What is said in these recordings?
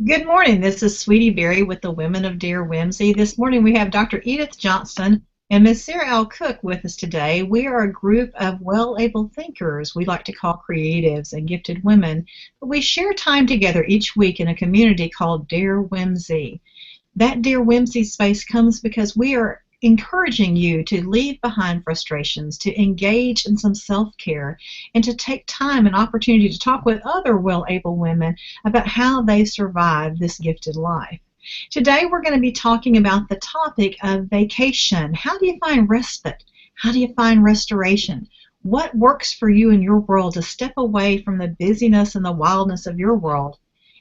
Good morning. This is Sweetie Berry with the Women of Dare Whimsy. This morning we have Dr. Edith Johnston and Miss Sarah L. Cook with us today. We are a group of well-able thinkers we like to call creatives and gifted women. But we share time together each week in a community called Dare Whimsy. That Dear Whimsy space comes because we are encouraging you to leave behind frustrations, to engage in some self-care, and to take time and opportunity to talk with other well-able women about how they survive this gifted life. Today we're going to be talking about the topic of vacation. How do you find respite? How do you find restoration? What works for you in your world to step away from the busyness and the wildness of your world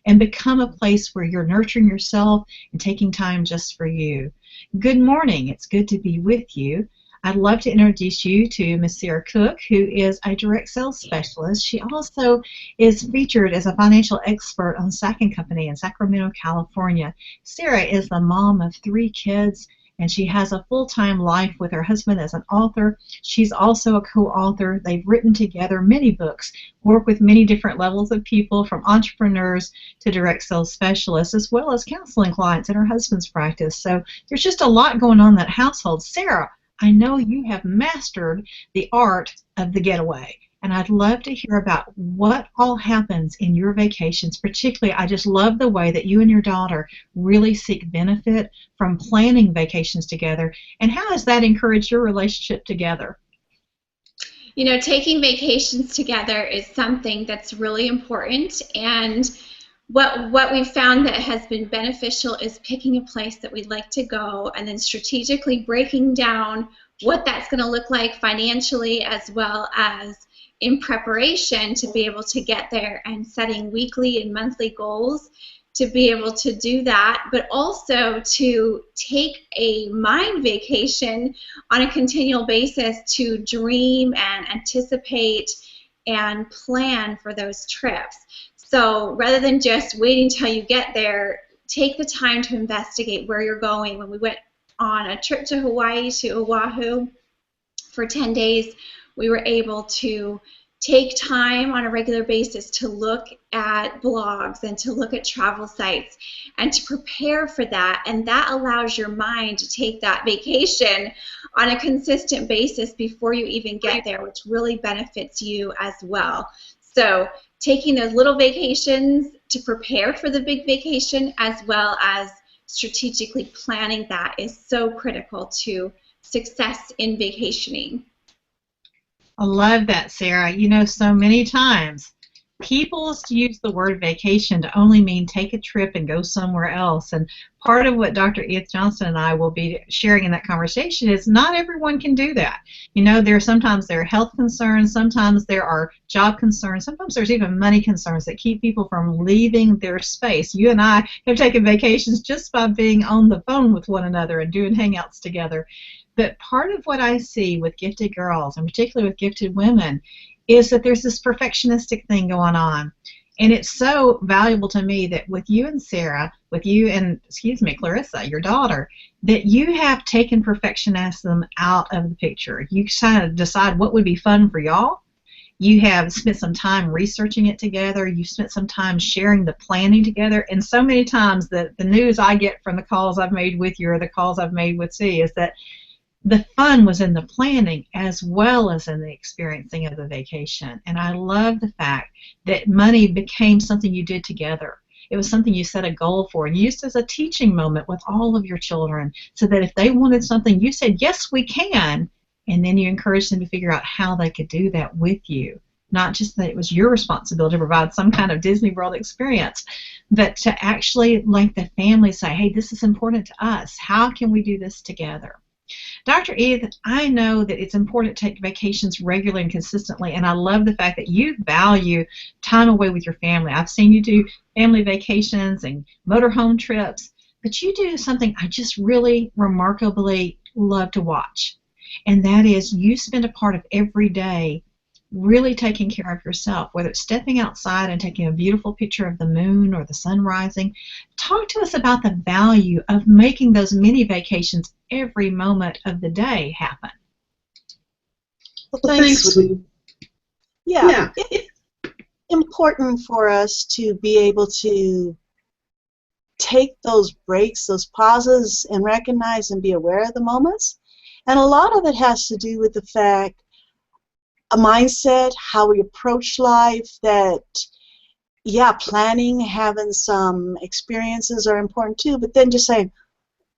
and become a place where you're nurturing yourself and taking time just for you? Good morning. It's good to be with you. I'd love to introduce you to Miss Sarah Cook, who is a direct sales specialist. She also is featured as a financial expert on Sack & Company in Sacramento, California. Sarah is the mom of 3 kids, and she has a full-time life with her husband as an author. She's also a co-author. They've written together many books, work with many different levels of people, from entrepreneurs to direct sales specialists, as well as counseling clients in her husband's practice. So there's just a lot going on in that household. Sarah, I know you have mastered the art of the getaway, and I'd love to hear about what all happens in your vacations. Particularly, I just love the way that you and your daughter really seek benefit from planning vacations together, and how has that encouraged your relationship together? Taking vacations together is something that's really important, and what we've found that has been beneficial is picking a place that we'd like to go and then strategically breaking down what that's going to look like financially as well as in preparation to be able to get there, and setting weekly and monthly goals to be able to do that, but also to take a mind vacation on a continual basis to dream and anticipate and plan for those trips. So rather than just waiting till you get there, take the time to investigate where you're going. When we went on a trip to Hawaii, to Oahu, for 10 days, we were able to take time on a regular basis to look at blogs and to look at travel sites and to prepare for that. And that allows your mind to take that vacation on a consistent basis before you even get there, which really benefits you as well. So taking those little vacations to prepare for the big vacation, as well as strategically planning that, is so critical to success in vacationing. I love that, Sarah. You know, so many times people use the word vacation to only mean take a trip and go somewhere else. And part of what Dr. Edith Johnston and I will be sharing in that conversation is not everyone can do that. You know, sometimes there are health concerns, sometimes there are job concerns, sometimes there's even money concerns that keep people from leaving their space. You and I have taken vacations just by being on the phone with one another and doing hangouts together. But part of what I see with gifted girls, and particularly with gifted women, is that there's this perfectionistic thing going on. And it's so valuable to me that with you and Sarah, with you and, Clarissa, your daughter, that you have taken perfectionism out of the picture. You kind of decide what would be fun for y'all. You have spent some time researching it together. You've spent some time sharing the planning together. And so many times the news I get from the calls I've made with you or the calls I've made with C is that the fun was in the planning as well as in the experiencing of the vacation. And I love the fact that money became something you did together. It was something you set a goal for and used as a teaching moment with all of your children, so that if they wanted something, you said, yes, we can, and then you encouraged them to figure out how they could do that with you. Not just that it was your responsibility to provide some kind of Disney World experience, but to actually let the family say, hey, this is important to us. How can we do this together? Dr. Edith, I know that it's important to take vacations regularly and consistently, and I love the fact that you value time away with your family. I've seen you do family vacations and motorhome trips, but you do something I just really remarkably love to watch, and that is you spend a part of every day really taking care of yourself, whether it's stepping outside and taking a beautiful picture of the moon or the sun rising. Talk to us about the value of making those mini vacations every moment of the day happen. Well, Well, thanks, thanks, Sue. Sue. Yeah, Yeah, it's important for us to be able to take those breaks, those pauses, and recognize and be aware of the moments. And a lot of it has to do with the fact, a mindset, how we approach life, that, yeah, planning, having some experiences are important too, but then just saying,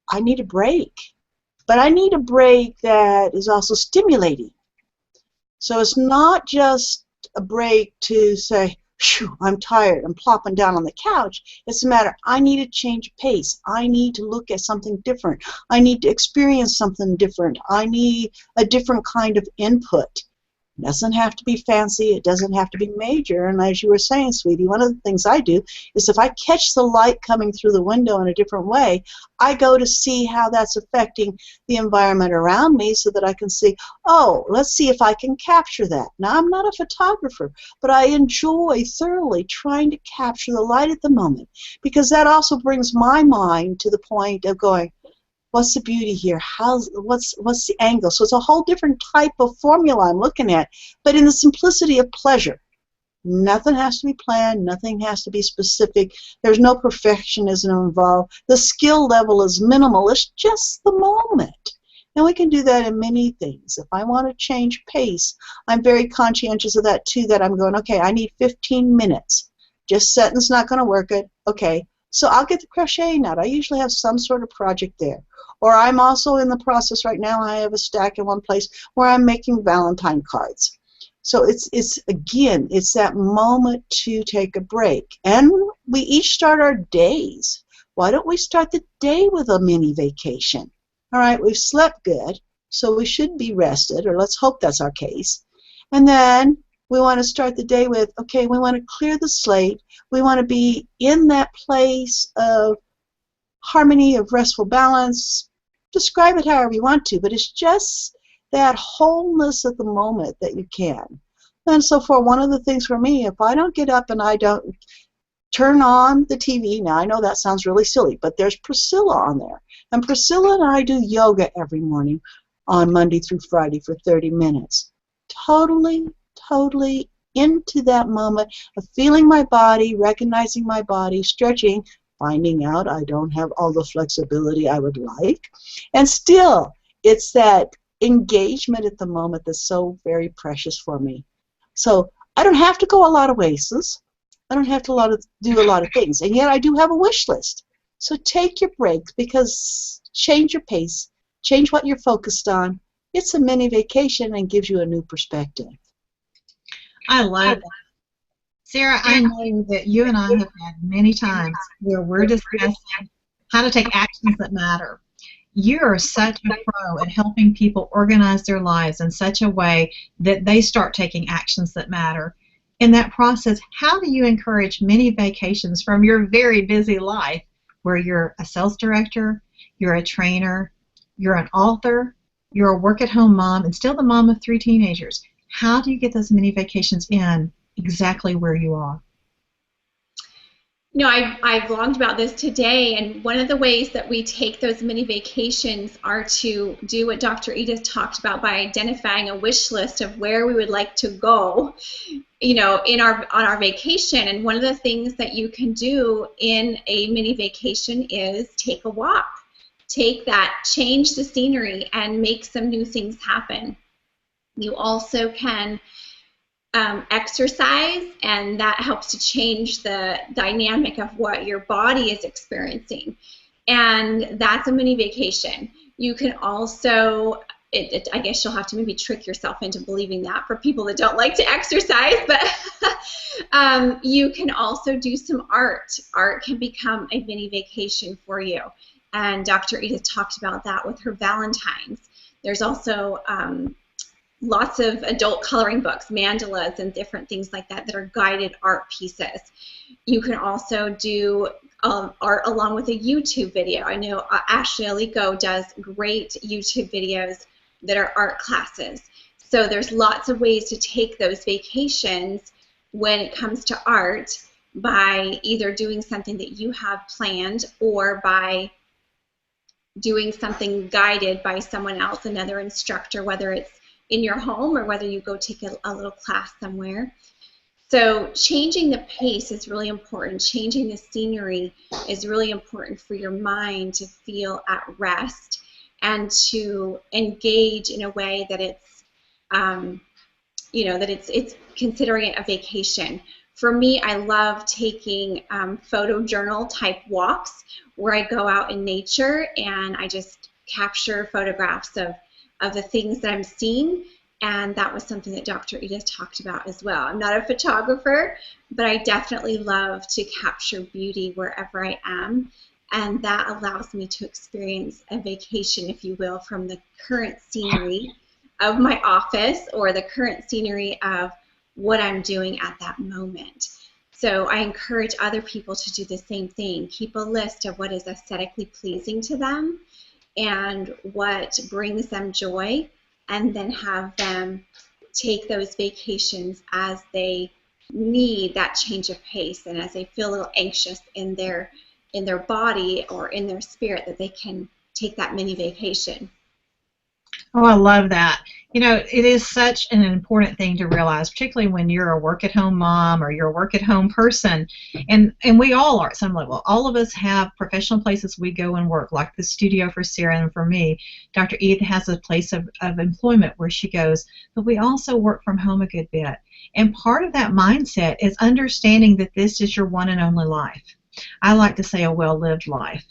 I need a break. But I need a break that is also stimulating. So it's not just a break to say, phew, I'm tired, I'm plopping down on the couch. It's a matter, I need to change pace. I need to look at something different. I need to experience something different. I need a different kind of input. It doesn't have to be fancy. It doesn't have to be major. And as you were saying, sweetie, one of the things I do is if I catch the light coming through the window in a different way, I go to see how that's affecting the environment around me so that I can see, oh, let's see if I can capture that. Now, I'm not a photographer, but I enjoy thoroughly trying to capture the light at the moment, because that also brings my mind to the point of going, what's the beauty here? What's the angle? So it's a whole different type of formula I'm looking at, but in the simplicity of pleasure. Nothing has to be planned. Nothing has to be specific. There's no perfectionism involved. The skill level is minimal. It's just the moment. And we can do that in many things. If I want to change pace, I'm very conscientious of that too, that I'm going, okay, I need 15 minutes. Just setting's not going to work it. Okay, so I'll get the crocheting out. I usually have some sort of project there. Or I'm also in the process right now, I have a stack in one place where I'm making Valentine cards. So it's again, it's that moment to take a break. And we each start our days. Why don't we start the day with a mini vacation? All right, we've slept good, so we should be rested, or let's hope that's our case. And then we want to start the day with, okay, we want to clear the slate. We want to be in that place of harmony, of restful balance. Describe it however you want to, but it's just that wholeness of the moment that you can. And so for one of the things for me, if I don't get up and I don't turn on the TV, now I know that sounds really silly, but there's Priscilla on there. And Priscilla and I do yoga every morning on Monday through Friday for 30 minutes. Totally, totally into that moment of feeling my body, recognizing my body, stretching, finding out I don't have all the flexibility I would like. And still, it's that engagement at the moment that's so very precious for me. So I don't have to go a lot of places. I don't have to do a lot of things. And yet I do have a wish list. So take your breaks, because change your pace, change what you're focused on. It's a mini vacation and gives you a new perspective. I love that. Sarah, I know that you and I have had many times where we're discussing how to take actions that matter. You are such a pro at helping people organize their lives in such a way that they start taking actions that matter. In that process, how do you encourage many vacations from your very busy life, where you're a sales director, you're a trainer, you're an author, you're a work-at-home mom, and still the mom of 3 teenagers? How do you get those mini vacations in exactly where you are? You know, I vlogged about this today, and one of the ways that we take those mini vacations are to do what Dr. Edith talked about by identifying a wish list of where we would like to go, you know, on our vacation. And one of the things that you can do in a mini vacation is take a walk. Take that, change the scenery, and make some new things happen. You also can exercise, and that helps to change the dynamic of what your body is experiencing. And that's a mini vacation. You can also, I guess you'll have to maybe trick yourself into believing that for people that don't like to exercise, but you can also do some art. Art can become a mini vacation for you. And Dr. Edith talked about that with her Valentines. There's also lots of adult coloring books, mandalas, and different things like that are guided art pieces. You can also do art along with a YouTube video. I know Ashley Alico does great YouTube videos that are art classes. So there's lots of ways to take those vacations when it comes to art, by either doing something that you have planned or by doing something guided by someone else, another instructor, whether it's in your home or whether you go take a little class somewhere. So changing the pace is really important. Changing the scenery is really important for your mind to feel at rest and to engage in a way that it's that it's considering it a vacation. For me, I love taking photo journal type walks where I go out in nature and I just capture photographs of the things that I'm seeing. And that was something that Dr. Edith talked about as well. I'm not a photographer, but I definitely love to capture beauty wherever I am. And that allows me to experience a vacation, if you will, from the current scenery of my office or the current scenery of what I'm doing at that moment. So I encourage other people to do the same thing. Keep a list of what is aesthetically pleasing to them and what brings them joy, and then have them take those vacations as they need that change of pace and as they feel a little anxious in their body or in their spirit, that they can take that mini vacation. Oh, I love that. It is such an important thing to realize, particularly when you're a work-at-home mom or you're a work-at-home person, and we all are at some level. All of us have professional places we go and work, like the studio for Sarah and for me. Dr. Edith has a place of employment where she goes, but we also work from home a good bit. And part of that mindset is understanding that this is your one and only life. I like to say a well-lived life.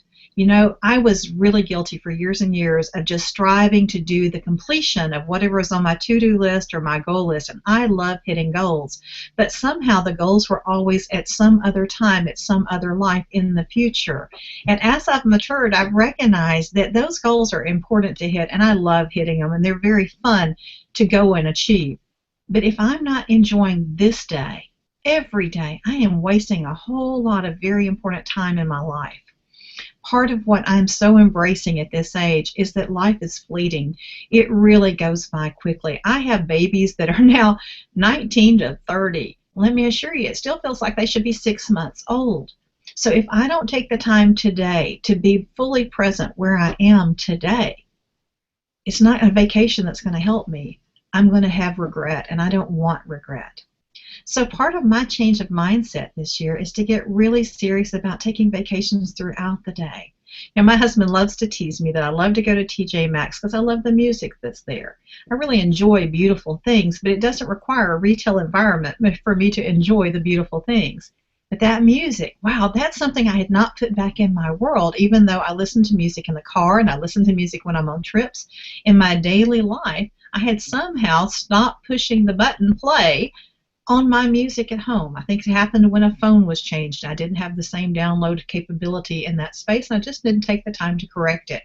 I was really guilty for years and years of just striving to do the completion of whatever was on my to-do list or my goal list, and I love hitting goals. But somehow the goals were always at some other time, at some other life in the future. And as I've matured, I've recognized that those goals are important to hit, and I love hitting them, and they're very fun to go and achieve. But if I'm not enjoying this day, every day, I am wasting a whole lot of very important time in my life. Part of what I'm so embracing at this age is that life is fleeting. It really goes by quickly. I have babies that are now 19 to 30. Let me assure you, it still feels like they should be 6 months old. So if I don't take the time today to be fully present where I am today, it's not a vacation that's going to help me. I'm going to have regret, and I don't want regret. So part of my change of mindset this year is to get really serious about taking vacations throughout the day. My husband loves to tease me that I love to go to TJ Maxx because I love the music that's there. I really enjoy beautiful things, but it doesn't require a retail environment for me to enjoy the beautiful things. But that music, wow, that's something I had not put back in my world, even though I listen to music in the car and I listen to music when I'm on trips. In my daily life, I had somehow stopped pushing the button play on my music at home. I think it happened when a phone was changed. I didn't have the same download capability in that space, and I just didn't take the time to correct it.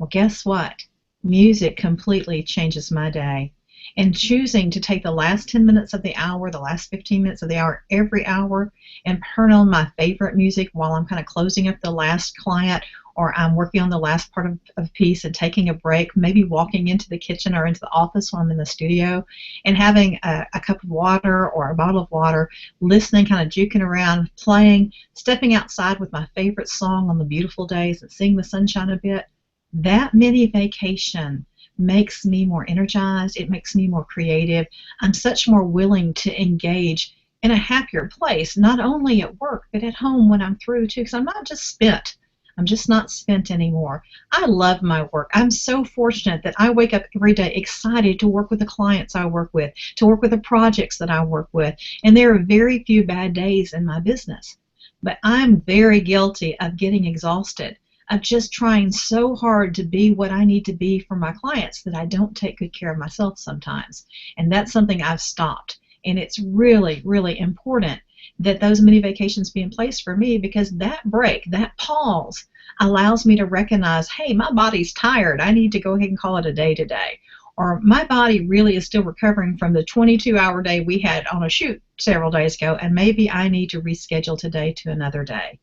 Well, guess what? Music completely changes my day. And choosing to take the last 10 minutes of the hour, the last 15 minutes of the hour, every hour, and turn on my favorite music while I'm kind of closing up the last client, or I'm working on the last part of a piece and taking a break, maybe walking into the kitchen or into the office while I'm in the studio, and having a cup of water or a bottle of water, listening, kind of juking around, playing, stepping outside with my favorite song on the beautiful days and seeing the sunshine a bit. That mini vacation makes me more energized. It makes me more creative. I'm such more willing to engage in a happier place, not only at work, but at home when I'm through, too, because I'm not just spent. I'm just not spent anymore. I love my work. I'm so fortunate that I wake up every day excited to work with the clients I work with, to work with the projects that I work with, and there are very few bad days in my business. But I'm very guilty of getting exhausted, of just trying so hard to be what I need to be for my clients that I don't take good care of myself sometimes. And that's something I've stopped. And it's really, really important that those mini vacations be in place for me, because that break, that pause, allows me to recognize, hey, my body's tired. I need to go ahead and call it a day today. Or my body really is still recovering from the 22-hour day we had on a shoot several days ago, and maybe I need to reschedule today to another day.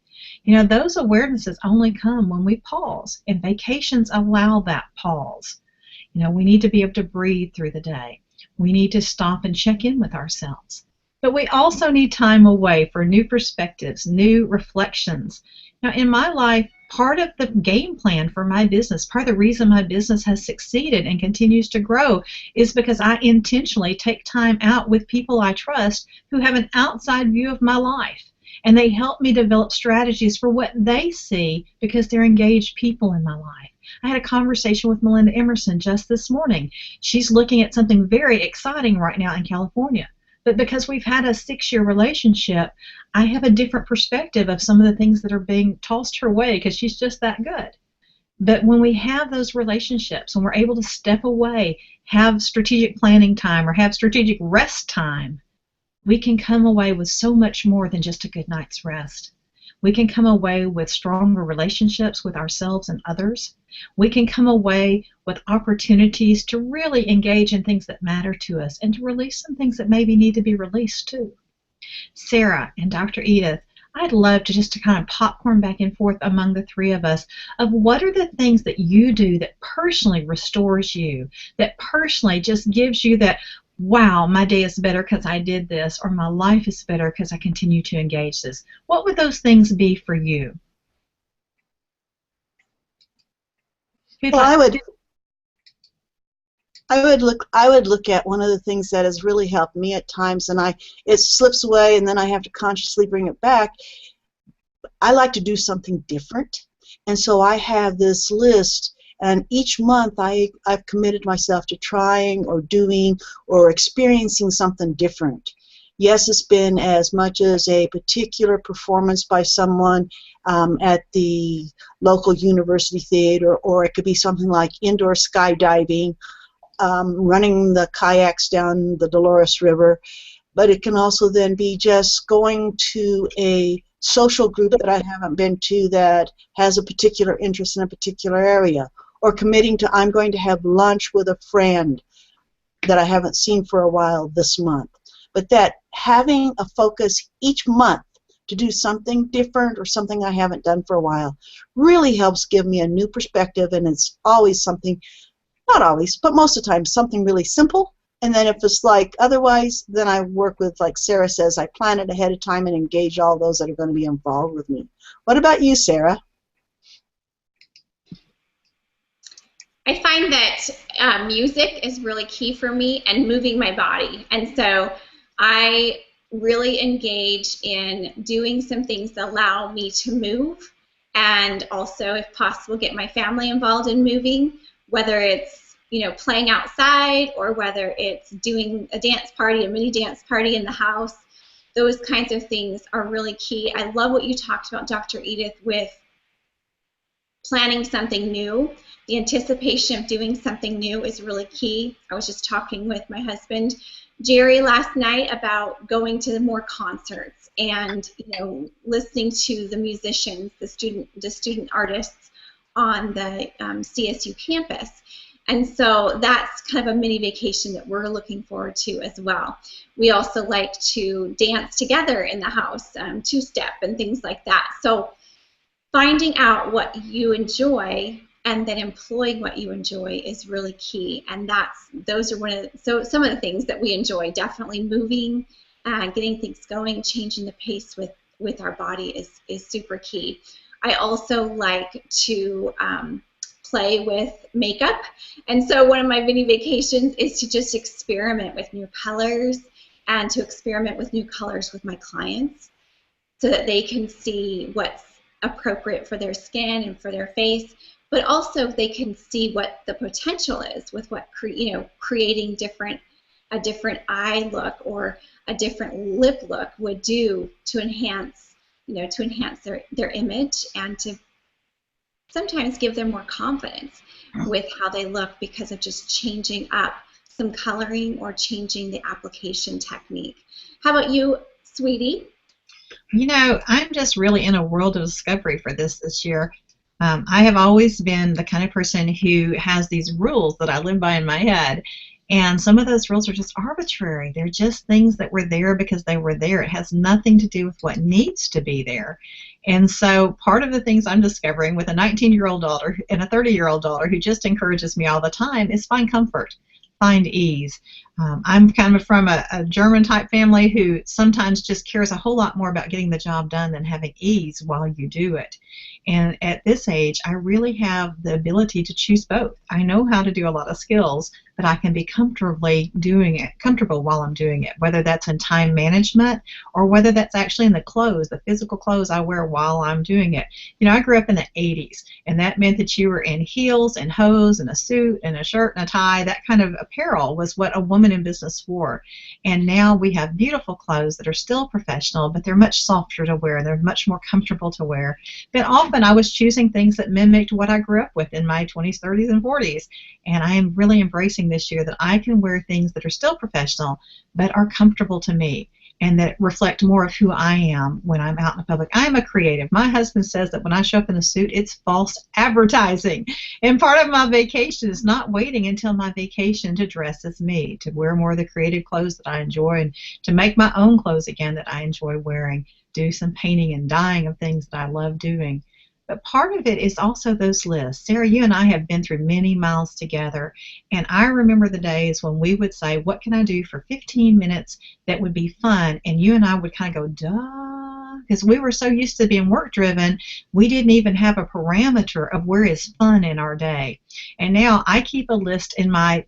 Those awarenesses only come when we pause, and vacations allow that pause. We need to be able to breathe through the day. We need to stop and check in with ourselves. But we also need time away for new perspectives, new reflections. Now, in my life, part of the game plan for my business, part of the reason my business has succeeded and continues to grow is because I intentionally take time out with people I trust who have an outside view of my life. And they help me develop strategies for what they see because they're engaged people in my life. I had a conversation with Melinda Emerson just this morning. She's looking at something very exciting right now in California. But because we've had a 6-year relationship, I have a different perspective of some of the things that are being tossed her way because she's just that good. But when we have those relationships, when we're able to step away, have strategic planning time or have strategic rest time, we can come away with so much more than just a good night's rest. We can come away with stronger relationships with ourselves and others. We can come away with opportunities to really engage in things that matter to us and to release some things that maybe need to be released too. Sarah and Dr. Edith, I'd love to just to kind of popcorn back and forth among the three of us of what are the things that you do that personally restores you, that personally just gives you that, wow, my day is better because I did this, or my life is better because I continue to engage this. What would those things be for you? Well, I would look at one of the things that has really helped me at times, and it slips away, and then I have to consciously bring it back. I like to do something different, and so I have this list. And each month I've committed myself to trying or doing or experiencing something different. Yes, it's been as much as a particular performance by someone at the local university theater, or it could be something like indoor skydiving, running the kayaks down the Dolores River. But it can also then be just going to a social group that I haven't been to that has a particular interest in a particular area, or committing to I'm going to have lunch with a friend that I haven't seen for a while this month. But that having a focus each month to do something different or something I haven't done for a while really helps give me a new perspective, and it's always something, not always, but most of the time, something really simple. And then if it's like otherwise, then I work with, like Sarah says, I plan it ahead of time and engage all those that are going to be involved with me. What about you, Sarah? I find that music is really key for me and moving my body. And so I really engage in doing some things that allow me to move, and also, if possible, get my family involved in moving, whether it's playing outside or whether it's doing a dance party, a mini dance party in the house. Those kinds of things are really key. I love what you talked about, Dr. Edith, with planning something new. The anticipation of doing something new is really key. I was just talking with my husband, Jerry, last night about going to more concerts and listening to the musicians, the student artists on the CSU campus. And so that's kind of a mini vacation that we're looking forward to as well. We also like to dance together in the house, two-step and things like that. So finding out what you enjoy and then employing what you enjoy is really key. And those are some of the things that we enjoy. Definitely moving, getting things going, changing the pace with our body is super key. I also like to play with makeup, and so one of my mini vacations is to just experiment with new colors and to experiment with new colors with my clients so that they can see what's appropriate for their skin and for their face, but also they can see what the potential is with what creating a different eye look or a different lip look would do to enhance their image, and to sometimes give them more confidence with how they look because of just changing up some coloring or changing the application technique. How about you, sweetie? I'm just really in a world of discovery for this year. I have always been the kind of person who has these rules that I live by in my head, and some of those rules are just arbitrary. They're just things that were there because they were there. It has nothing to do with what needs to be there. And so part of the things I'm discovering with a 19-year-old daughter and a 30-year-old daughter who just encourages me all the time is find comfort, find ease. I'm kind of from a German type family who sometimes just cares a whole lot more about getting the job done than having ease while you do it. And at this age, I really have the ability to choose both. I know how to do a lot of skills, but I can be comfortable while I'm doing it, whether that's in time management or whether that's actually in the clothes, the physical clothes I wear while I'm doing it. You know, I grew up in the 80s, and that meant that you were in heels and hose and a suit and a shirt and a tie. That kind of apparel was what a woman in business wore. And now we have beautiful clothes that are still professional, but they're much softer to wear. They're much more comfortable to wear. But often I was choosing things that mimicked what I grew up with in my 20s, 30s, and 40s. And I am really embracing this year that I can wear things that are still professional, but are comfortable to me and that reflect more of who I am when I'm out in the public. I am a creative. My husband says that when I show up in a suit, it's false advertising. And part of my vacation is not waiting until my vacation to dress as me, to wear more of the creative clothes that I enjoy and to make my own clothes again that I enjoy wearing, do some painting and dyeing of things that I love doing. But part of it is also those lists. Sarah, you and I have been through many miles together, and I remember the days when we would say, what can I do for 15 minutes that would be fun? And you and I would kind of go, duh, because we were so used to being work driven, we didn't even have a parameter of where is fun in our day. And now I keep a list in I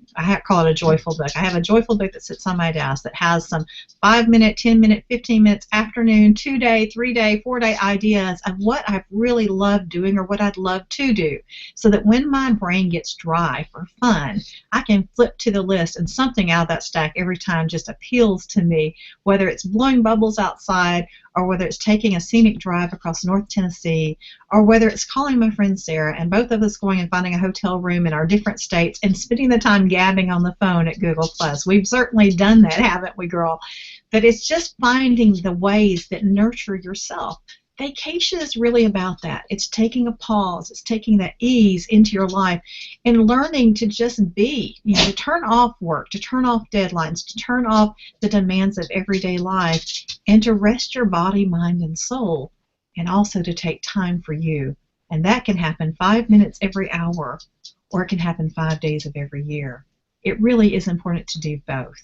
call it a joyful book. I have a joyful book that sits on my desk that has some 5-minute, 10-minute, 15 minutes, afternoon, 2-day, 3-day, 4-day ideas of what I've really loved doing or what I'd love to do, so that when my brain gets dry for fun, I can flip to the list and something out of that stack every time just appeals to me, whether it's blowing bubbles outside or whether it's taking a scenic drive across North Tennessee, or whether it's calling my friend Sarah and both of us going and finding a hotel room in our different states and spending the time gabbing on the phone at Google+. We've certainly done that, haven't we, girl? But it's just finding the ways that nurture yourself. Vacation is really about that. It's taking a pause. It's taking that ease into your life and learning to just be, to turn off work, to turn off deadlines, to turn off the demands of everyday life, and to rest your body, mind, and soul, and also to take time for you. And that can happen 5 minutes every hour, or it can happen 5 days of every year. It really is important to do both.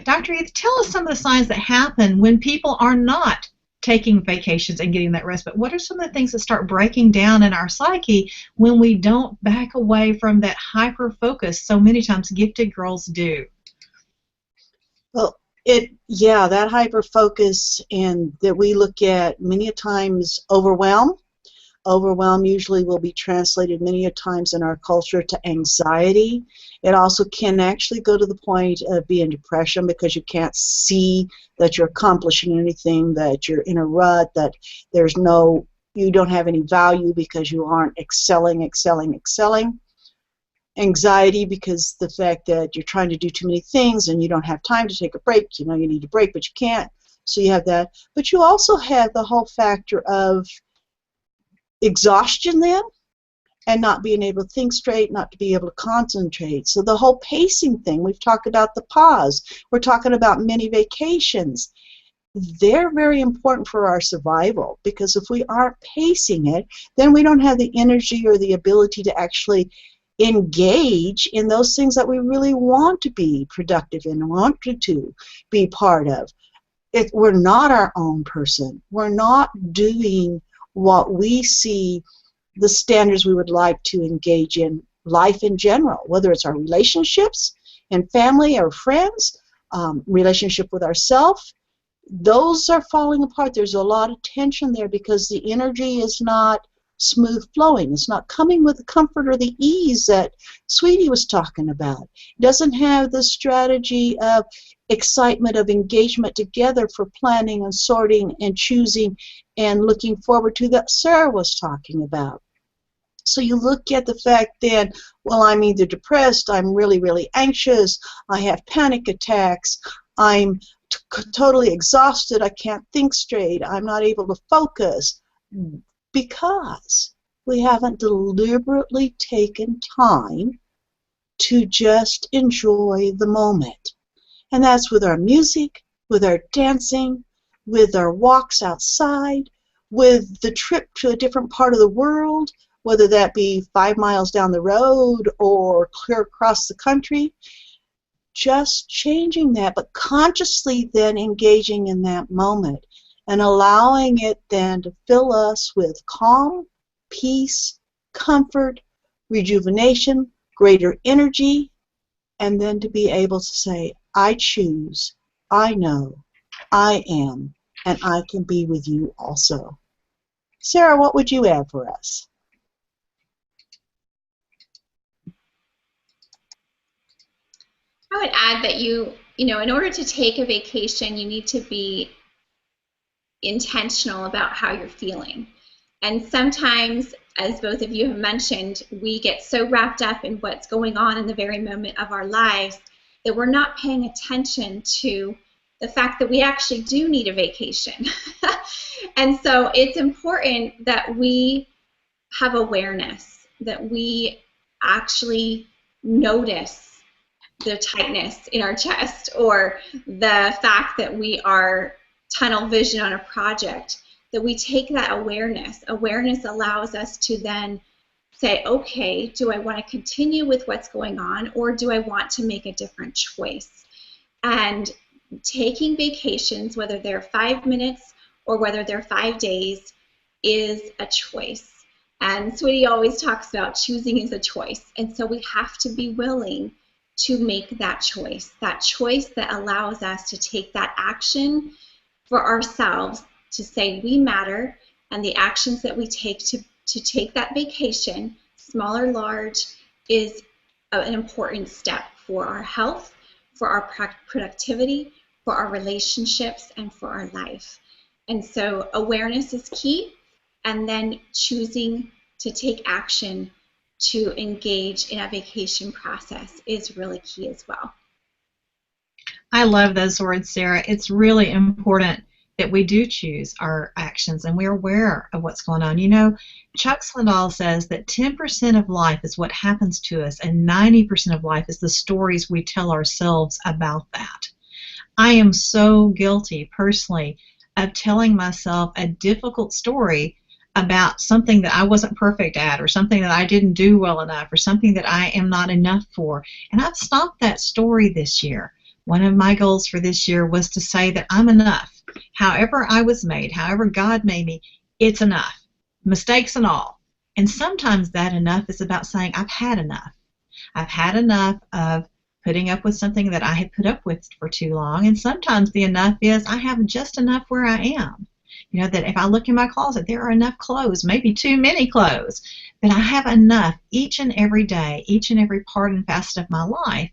Dr. Edith, tell us some of the signs that happen when people are not taking vacations and getting that rest, but what are some of the things that start breaking down in our psyche when we don't back away from that hyper focus so many times gifted girls do? Well, that hyper focus, and that we look at many a times overwhelm. Overwhelm usually will be translated many a times in our culture to anxiety. It also can actually go to the point of being depression because you can't see that you're accomplishing anything, that you're in a rut, that you don't have any value because you aren't excelling. Anxiety because the fact that you're trying to do too many things and you don't have time to take a break. You know you need a break, but you can't. So you have that. But you also have the whole factor of exhaustion then, and not being able to think straight, not to be able to concentrate. So the whole pacing thing, we've talked about the pause, we're talking about mini vacations. They're very important for our survival, because if we aren't pacing it, then we don't have the energy or the ability to actually engage in those things that we really want to be productive in, want to be part of. We're not our own person. We're not doing what we see the standards we would like to engage in life in general, whether it's our relationships and family or friends, relationship with ourselves. Those are falling apart. There's a lot of tension there because the energy is not smooth flowing. It's not coming with the comfort or the ease that Sweetie was talking about. It doesn't have the strategy of excitement of engagement together for planning and sorting and choosing and looking forward to that Sarah was talking about. So you look at the fact that, well, I'm either depressed, I'm really, really anxious, I have panic attacks, I'm totally exhausted, I can't think straight, I'm not able to focus, because we haven't deliberately taken time to just enjoy the moment. And that's with our music, with our dancing, with our walks outside, with the trip to a different part of the world, whether that be 5 miles down the road or clear across the country. just changing that, but consciously then engaging in that moment and allowing it then to fill us with calm, peace, comfort, rejuvenation, greater energy, and then to be able to say, I choose, I know, I am, and I can be with you also. Sarah, what would you add for us? I would add that in order to take a vacation, you need to be intentional about how you're feeling. And sometimes, as both of you have mentioned, we get so wrapped up in what's going on in the very moment of our lives that we're not paying attention to the fact that we actually do need a vacation. And so it's important that we have awareness, that we actually notice the tightness in our chest or the fact that we are tunnel vision on a project, that we take that awareness. Awareness allows us to then say, okay, do I want to continue with what's going on, or do I want to make a different choice? And taking vacations, whether they're 5 minutes or whether they're 5 days, is a choice. And Sweetie always talks about choosing is a choice. And so we have to be willing to make that choice that allows us to take that action for ourselves, to say we matter, and the actions that we take to take that vacation, small or large, is an important step for our health, for our productivity, for our relationships, and for our life. And so awareness is key, and then choosing to take action to engage in a vacation process is really key as well. I love those words, Sarah. It's really important that we do choose our actions and we're aware of what's going on. You know, Chuck Swindoll says that 10% of life is what happens to us and 90% of life is the stories we tell ourselves about that. I am so guilty personally of telling myself a difficult story about something that I wasn't perfect at, or something that I didn't do well enough, or something that I am not enough for. And I've stopped that story this year. One of my goals for this year was to say that I'm enough. However I was made, however God made me, it's enough. Mistakes and all. And sometimes that enough is about saying I've had enough. I've had enough of putting up with something that I had put up with for too long. And sometimes the enough is I have just enough where I am. You know, that if I look in my closet, there are enough clothes, maybe too many clothes, but I have enough each and every day, each and every part and facet of my life.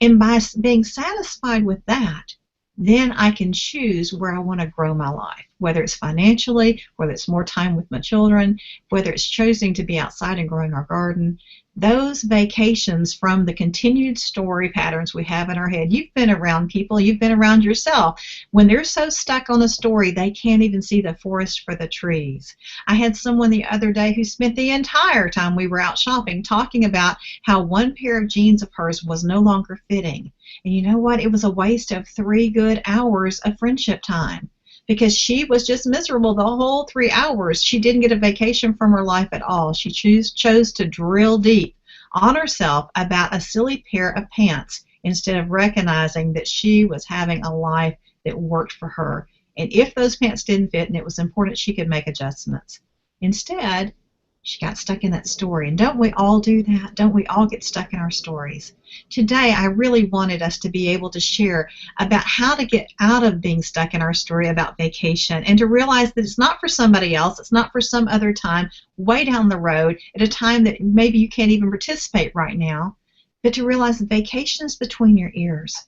And by being satisfied with that, then I can choose where I want to grow my life, whether it's financially, whether it's more time with my children, whether it's choosing to be outside and growing our garden. Those vacations from the continued story patterns we have in our head. You've been around people, you've been around yourself. When they're so stuck on a story, they can't even see the forest for the trees. I had someone the other day who spent the entire time we were out shopping talking about how one pair of jeans of hers was no longer fitting. And you know what? It was a waste of 3 good hours of friendship time, because she was just miserable the whole 3 hours. She didn't get a vacation from her life at all. She chose to drill deep on herself about a silly pair of pants instead of recognizing that she was having a life that worked for her. And if those pants didn't fit and it was important, she could make adjustments. Instead, she got stuck in that story. And don't we all do that? Don't we all get stuck in our stories? Today, I really wanted us to be able to share about how to get out of being stuck in our story about vacation, and to realize that it's not for somebody else, it's not for some other time, way down the road, at a time that maybe you can't even participate right now, but to realize that vacation is between your ears.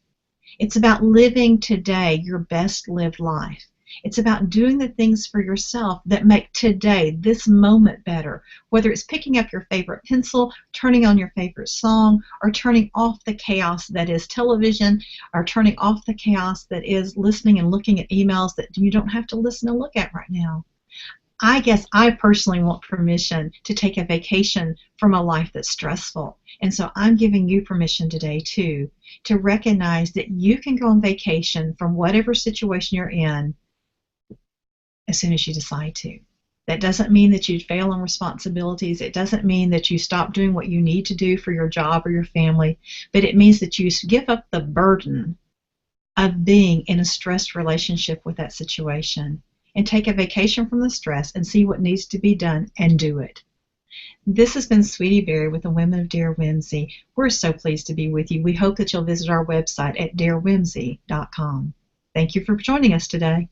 It's about living today your best lived life. It's about doing the things for yourself that make today, this moment, better. Whether it's picking up your favorite pencil, turning on your favorite song, or turning off the chaos that is television, or turning off the chaos that is listening and looking at emails that you don't have to listen and look at right now. I guess I personally want permission to take a vacation from a life that's stressful. And so I'm giving you permission today, too, to recognize that you can go on vacation from whatever situation you're in as soon as you decide to. That doesn't mean that you fail on responsibilities. It doesn't mean that you stop doing what you need to do for your job or your family, but it means that you give up the burden of being in a stressed relationship with that situation and take a vacation from the stress and see what needs to be done and do it. This has been Sweetie Berry with the Women of Dare Whimsy. We're so pleased to be with you. We hope that you'll visit our website at darewhimsy.com. Thank you for joining us today.